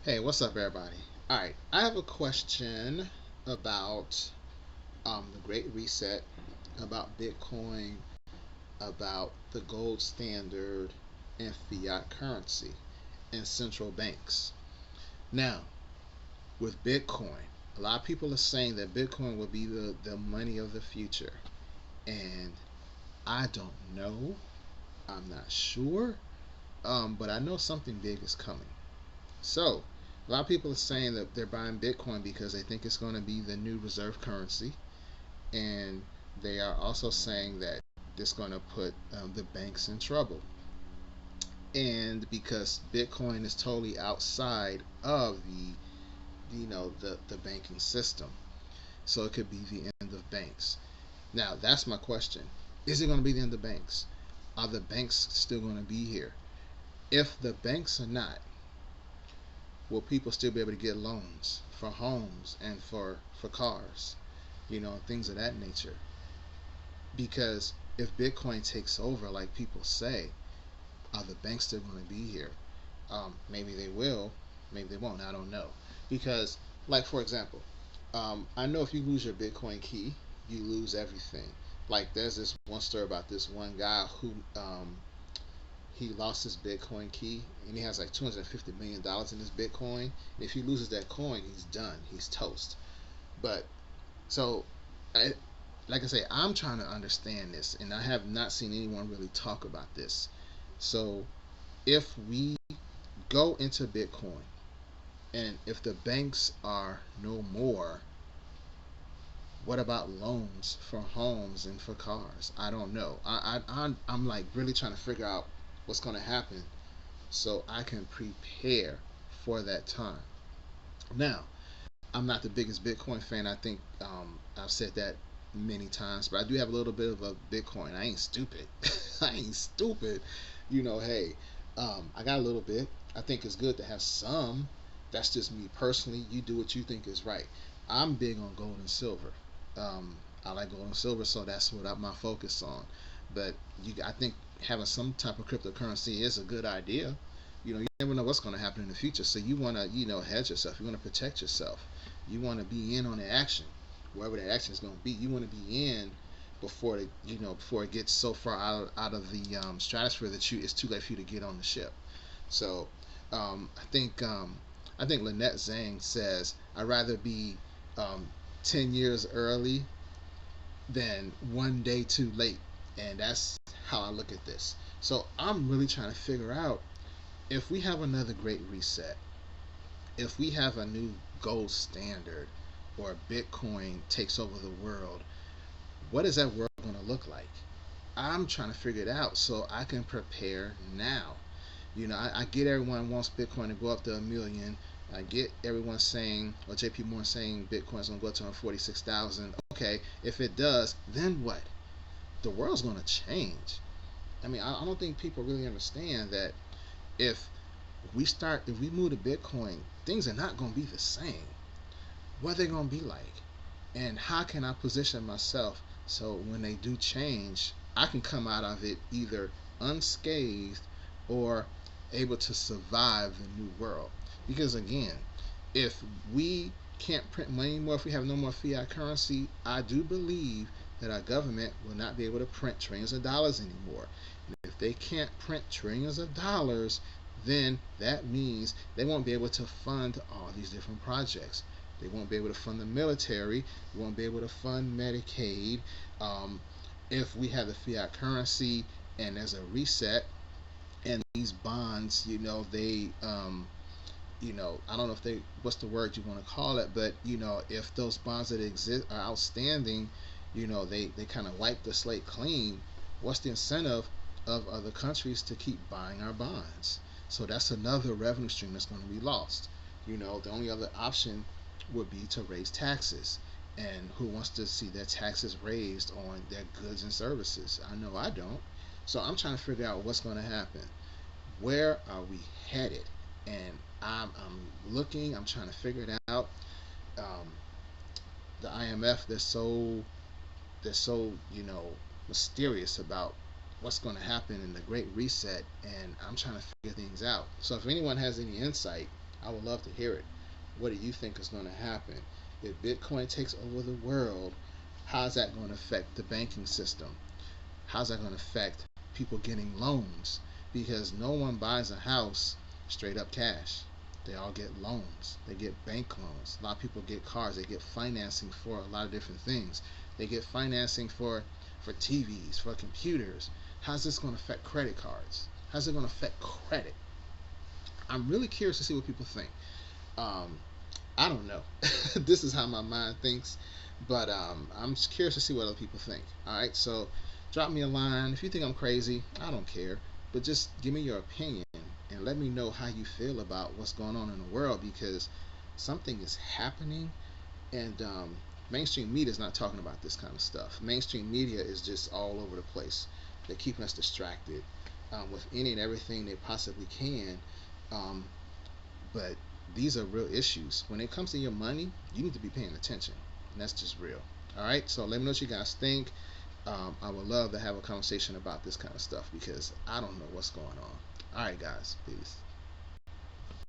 Hey, what's up, everybody? All right, I have a question about the Great Reset, about Bitcoin, about the gold standard, and fiat currency, and central banks. Now, with Bitcoin, a lot of people are saying that Bitcoin will be the money of the future, and I don't know. I'm not sure, but I know something big is coming. So, a lot of people are saying that they're buying Bitcoin because they think it's going to be the new reserve currency, and they are also saying that it's going to put the banks in trouble. And because Bitcoin is totally outside of the banking system, so it could be the end of banks. Now, that's my question: is it going to be the end of banks? Are the banks still going to be here? If the banks are not, will people still be able to get loans for homes and for cars, things of that nature? Because if Bitcoin takes over, like people say, are the banks still going to be here? Maybe they will, maybe they won't. I don't know. Because, like for example, I know if you lose your Bitcoin key, you lose everything. Like there's this one story about this one guy who he lost his Bitcoin key, and he has like $250 million in his Bitcoin. And if he loses that coin, he's done. He's toast. But so, I, like I say, I'm trying to understand this, and I have not seen anyone really talk about this. So, if we go into Bitcoin, and if the banks are no more, what about loans for homes and for cars? I don't know. I'm like really trying to figure out what's going to happen so I can prepare for that time. Now, I'm not the biggest Bitcoin fan. I think I've said that many times, but I do have a little bit of a Bitcoin. I ain't stupid. I ain't stupid. Hey, I got a little bit. I think it's good to have some. That's just me personally. You do what you think is right. I'm big on gold and silver. I like gold and silver, so that's what my focus on. But I think having some type of cryptocurrency is a good idea. You never know what's going to happen in the future, so you want to, hedge yourself. You want to protect yourself. You want to be in on the action, wherever that action is going to be. You want to be in before before it gets so far out of the stratosphere that it's too late for you to get on the ship. So I think Lynette Zhang says I'd rather be um, 10 years early than one day too late, and that's how I look at this. So I'm really trying to figure out if we have another great reset, if we have a new gold standard, or Bitcoin takes over the world, what is that world going to look like? I'm trying to figure it out so I can prepare now. I get everyone wants Bitcoin to go up to a million. I get everyone saying, or JP Morgan saying Bitcoin's going to go up to 146,000. Okay, if it does, then what? The world's going to change. I mean, I don't think people really understand that if if we move to Bitcoin, things are not going to be the same. What are they going to be like? And how can I position myself so when they do change, I can come out of it either unscathed or able to survive the new world? Because again, if we can't print money anymore, if we have no more fiat currency, I do believe that our government will not be able to print trillions of dollars anymore. And if they can't print trillions of dollars, then that means they won't be able to fund all these different projects. They won't be able to fund the military. They won't be able to fund Medicaid. Um, if we have the fiat currency and there's a reset, and these bonds, I don't know if they, what's the word you want to call it, but if those bonds that exist are outstanding, they kind of wipe the slate clean. What's the incentive of other countries to keep buying our bonds? So that's another revenue stream that's going to be lost. The only other option would be to raise taxes. And who wants to see their taxes raised on their goods and services? I know I don't. So I'm trying to figure out what's going to happen. Where are we headed? And I'm looking. I'm trying to figure it out. Um, the IMF, they're so mysterious about what's going to happen in the Great Reset, and I'm trying to figure things out. So if anyone has any insight, I would love to hear it. What do you think is going to happen if Bitcoin takes over the world? How's that going to affect the banking system? How's that going to affect people getting loans? Because no one buys a house straight up cash. They all get loans. They get bank loans. A lot of people get cars. They get financing for a lot of different things. They get financing for TVs, for computers. How's this going to affect credit cards? How's it going to affect credit? I'm really curious to see what people think. Um, I don't know. This is how my mind thinks, but I'm just curious to see what other people think. All right, so drop me a line if you think I'm crazy. I don't care, but just give me your opinion and let me know how you feel about what's going on in the world, because something is happening, and mainstream media is not talking about this kind of stuff. Mainstream media is just all over the place. They're keeping us distracted with any and everything they possibly can. Um, but these are real issues. When it comes to your money, you need to be paying attention. And that's just real. All right. So let me know what you guys think. I would love to have a conversation about this kind of stuff because I don't know what's going on. All right, guys. Peace.